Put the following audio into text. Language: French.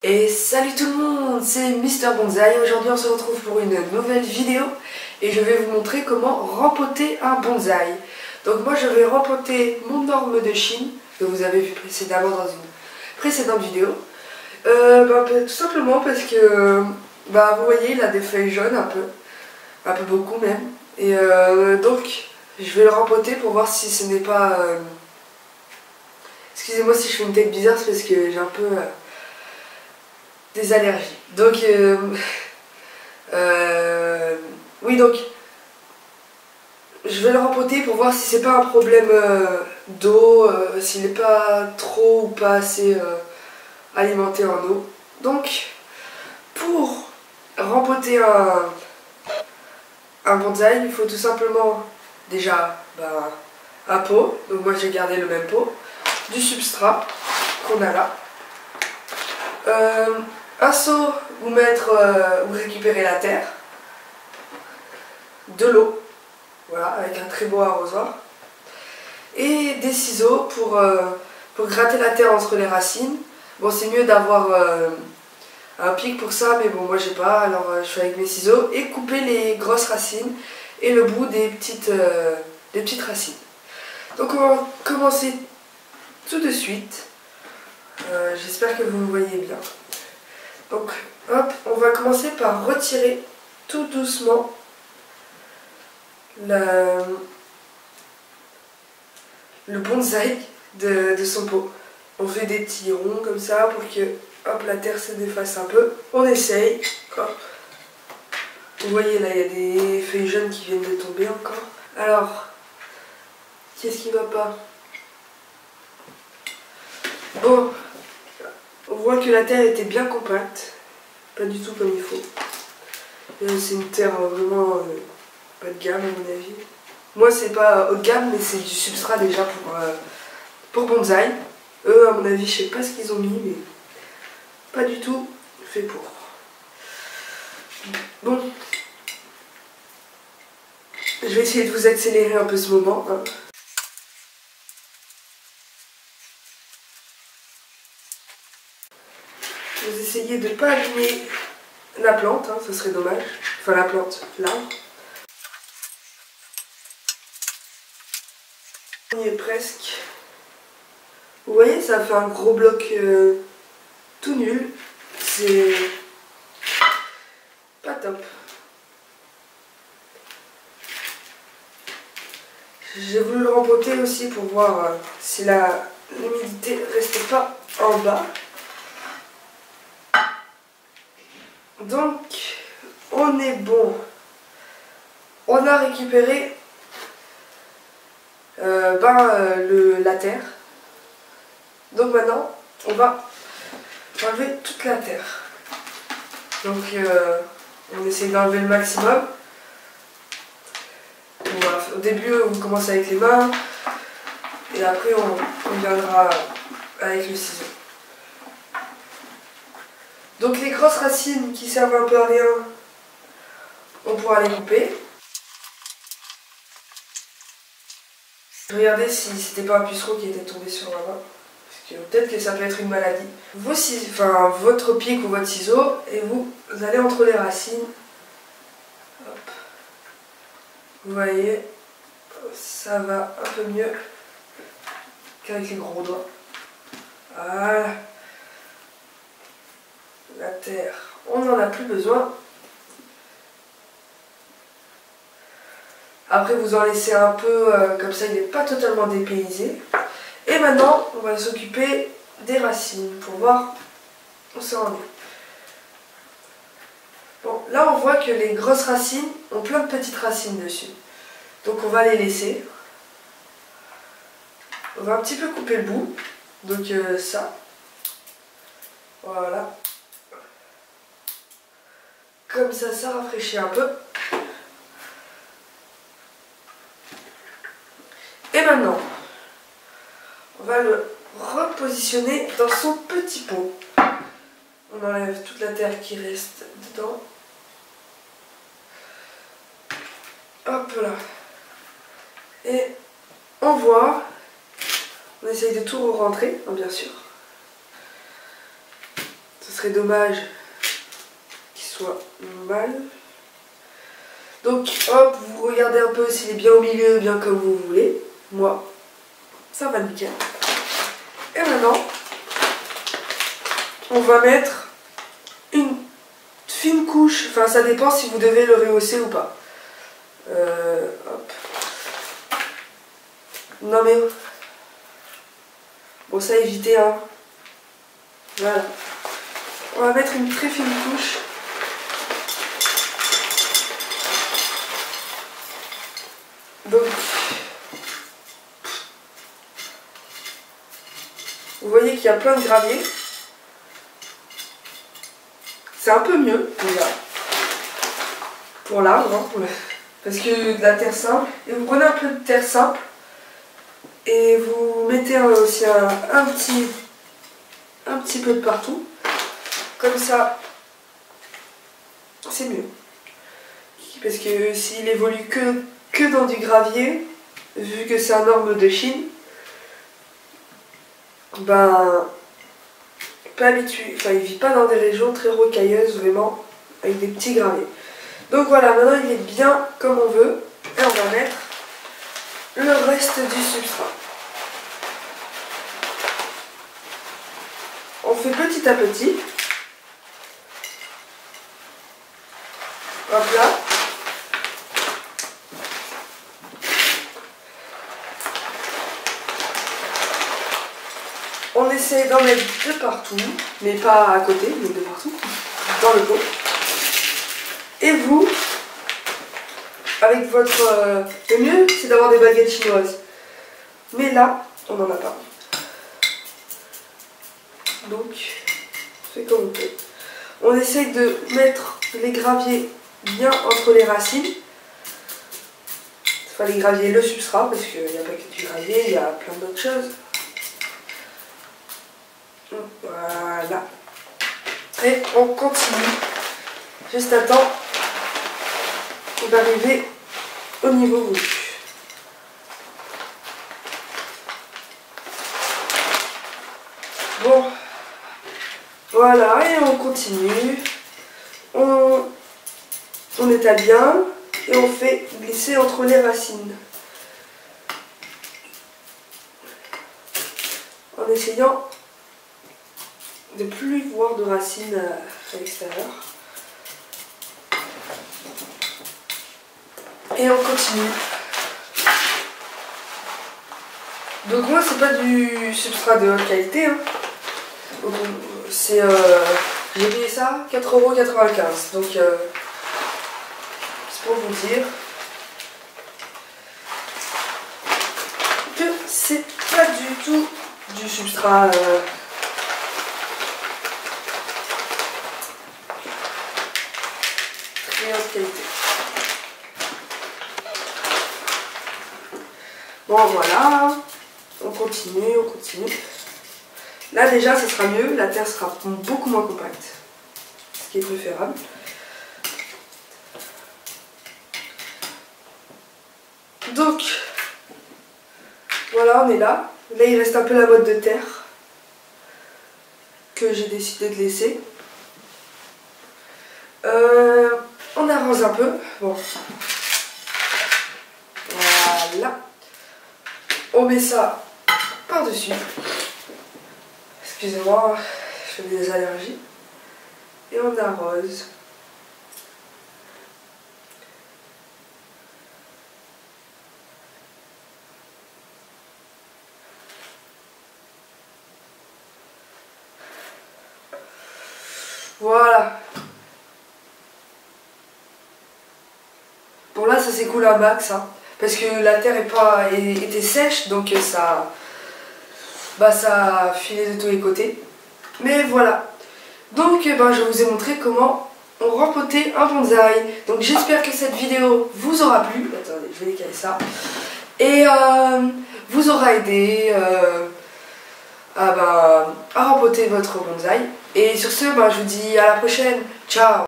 Et salut tout le monde, c'est Mister Bonsaï. Aujourd'hui on se retrouve pour une nouvelle vidéo et je vais vous montrer comment rempoter un bonsaï. Donc moi je vais rempoter mon orme de Chine que vous avez vu précédemment dans une précédente vidéo. Tout simplement parce que vous voyez il a des feuilles jaunes un peu beaucoup même. Et donc je vais le rempoter pour voir si ce n'est pas... Excusez-moi si je fais une tête bizarre, c'est parce que j'ai un peu... des allergies. Donc, oui, donc, je vais le rempoter pour voir si c'est pas un problème d'eau, s'il n'est pas trop ou pas assez alimenté en eau. Donc, pour rempoter un bonsaï, il faut tout simplement déjà un pot. Donc moi j'ai gardé le même pot, du substrat qu'on a là. Un seau où où récupérer la terre, de l'eau, voilà, avec un très beau arrosoir, et des ciseaux pour gratter la terre entre les racines. Bon, c'est mieux d'avoir un pic pour ça, mais bon, moi j'ai pas, alors je fais avec mes ciseaux, et couper les grosses racines et le bout des petites racines. Donc on va commencer tout de suite. J'espère que vous me voyez bien. Donc, hop, on va commencer par retirer tout doucement le bonsaï de son pot. On fait des petits ronds comme ça pour que hop, la terre se défasse un peu. On essaye. Hop. Vous voyez là, il y a des feuilles jaunes qui viennent de tomber encore. Alors, qu'est-ce qui va pas? Bon. On voit que la terre était bien compacte, pas du tout comme il faut. C'est une terre vraiment pas de gamme à mon avis. Moi c'est pas haut de gamme mais c'est du substrat déjà pour bonsaï. Eux à mon avis je sais pas ce qu'ils ont mis mais pas du tout fait pour. Bon, je vais essayer de vous accélérer un peu ce moment. Hein. Vous essayez de ne pas abîmer la plante, hein, ce serait dommage. Enfin la plante, l'arbre. On y est presque. Vous voyez, ça fait un gros bloc tout nul. C'est pas top. J'ai voulu le rempoter aussi pour voir si l'humidité ne restait pas en bas. Donc, on est bon. On a récupéré la terre. Donc maintenant, on va enlever toute la terre. Donc, on essaie d'enlever le maximum. Voilà. Au début, on commence avec les mains. Et après, on viendra avec le ciseau. Donc les grosses racines qui servent un peu à rien, on pourra les couper. Regardez si c'était pas un puceron qui était tombé sur ma main. Parce que peut-être que ça peut être une maladie. Votre pic ou votre ciseau, et vous allez entre les racines. Hop. Vous voyez, ça va un peu mieux qu'avec les gros doigts. Voilà. La terre, on n'en a plus besoin. Après vous en laissez un peu, comme ça il n'est pas totalement dépaysé. Et maintenant on va s'occuper des racines pour voir où ça en est. Bon, là on voit que les grosses racines ont plein de petites racines dessus. Donc on va les laisser. On va un petit peu couper le bout. Donc ça. Voilà. Comme ça rafraîchit un peu. Et maintenant, on va le repositionner dans son petit pot. On enlève toute la terre qui reste dedans. Hop là. Et on voit, on essaye de tout rentrer, bien sûr. Ce serait dommage qu'il soit mal. Donc hop, vous regardez un peu s'il est bien au milieu, bien comme vous voulez. Moi, ça va nickel. Et maintenant, on va mettre une fine couche, enfin ça dépend si vous devez le rehausser ou pas. Hop. Non mais... Bon ça évitez hein. Voilà. On va mettre une très fine couche. Donc... Vous voyez qu'il y a plein de graviers. C'est un peu mieux déjà. Pour l'arbre, hein, parce que de la terre simple. Et vous prenez un peu de terre simple. Et vous mettez aussi un petit peu de partout. Comme ça, c'est mieux. Parce que s'il évolue que dans du gravier, vu que c'est un orme de Chine, ben, pas habitué, enfin il vit pas dans des régions très rocailleuses, vraiment, avec des petits graviers. Donc voilà, maintenant il est bien comme on veut, et on va mettre le reste du substrat. On fait petit à petit. Hop là. On essaie d'en mettre de partout, mais pas à côté, mais de partout, dans le pot. Et vous, avec votre... le mieux, c'est d'avoir des baguettes chinoises. Mais là, on n'en a pas. Donc, c'est comme on peut. On essaye de mettre les graviers bien entre les racines. Enfin, les graviers, le substrat, parce qu'il n'y a pas que du gravier, il y a plein d'autres choses. Voilà. Et on continue. Juste à temps d'arriver au niveau voulu. Bon. Voilà, et on continue. On étale bien et on fait glisser entre les racines. En essayant de plus voir de racines à l'extérieur. Et on continue. Donc moi c'est pas du substrat de haute qualité. Hein. C'est j'ai payé ça 4,95 €. Donc c'est pour vous dire que c'est pas du tout du substrat très haute qualité. Bon voilà, on continue, on continue. Là déjà ça sera mieux, la terre sera beaucoup moins compacte, ce qui est préférable. Donc voilà, on est là. Là il reste un peu la motte de terre que j'ai décidé de laisser. On arrose un peu. Bon. Voilà. On met ça par-dessus. Excusez-moi, je fais des allergies. Et on arrose. Voilà. Bon là ça s'écoule à max hein, parce que la terre était sèche donc ça a filé de tous les côtés. Mais voilà. Donc je vous ai montré comment on rempotait un bonsaï. Donc j'espère que cette vidéo vous aura plu. Attendez, je vais décaler ça. Et vous aura aidé à rempoter votre bonsaï. Et sur ce, je vous dis à la prochaine. Ciao!